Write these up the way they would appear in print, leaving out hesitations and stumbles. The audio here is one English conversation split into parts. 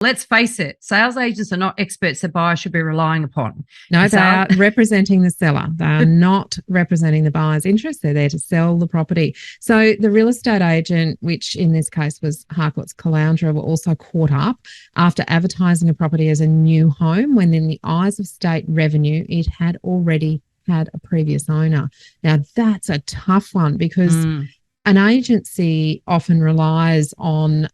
let's face it, sales agents are not experts that buyers should be relying upon. No, they are representing the seller. They are not representing the buyer's interest. They're there to sell the property. So the real estate agent, which in this case was Harcourt's Caloundra, were also caught up after advertising a property as a new home when in the eyes of state revenue, it had already had a previous owner. Now, that's a tough one because an agency often relies on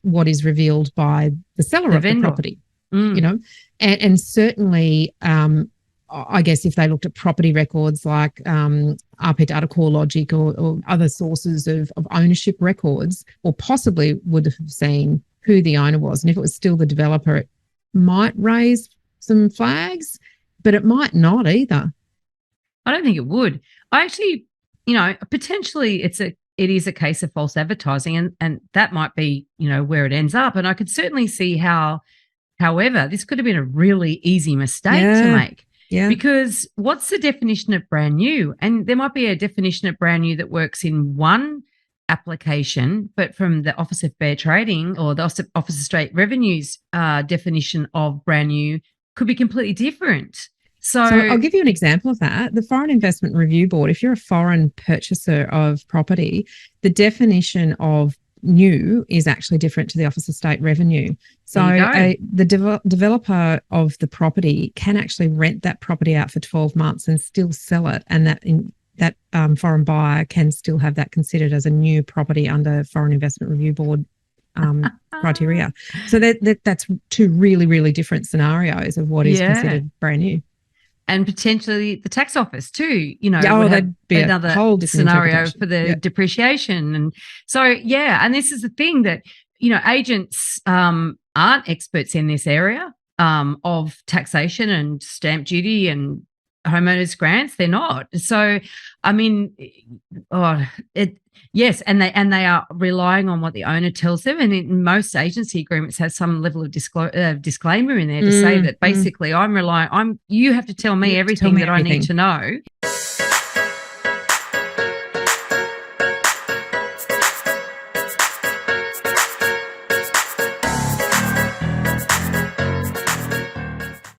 what is revealed by the seller of the property, you know, and certainly, I guess if they looked at property records like RP Data Core Logic or other sources of ownership records, or possibly would have seen who the owner was. And if it was still the developer, it might raise some flags, but it might not either. I don't think it would. I actually, you know, potentially it is a case of false advertising, and that might be, you know, where it ends up. And I could certainly see how, however, this could have been a really easy mistake to make. Yeah. Because what's the definition of brand new? And there might be a definition of brand new that works in one application, but from the Office of Fair Trading or the Office of State Revenue's definition of brand new could be completely different. So I'll give you an example of that. The Foreign Investment Review Board, if you're a foreign purchaser of property, the definition of new is actually different to the Office of State Revenue. So the developer of the property can actually rent that property out for 12 months and still sell it, and that foreign buyer can still have that considered as a new property under Foreign Investment Review Board criteria. So that's two really, really different scenarios of what is considered brand new. And potentially the tax office too, you know, that'd be another whole scenario for the depreciation. And so, and this is the thing that, you know, agents aren't experts in this area of taxation and stamp duty and homeowners grants. They're not. So, I mean, yes, and they are relying on what the owner tells them, and in most agency agreements has some level of disclaimer in there to say that basically you have to tell me everything that I need to know.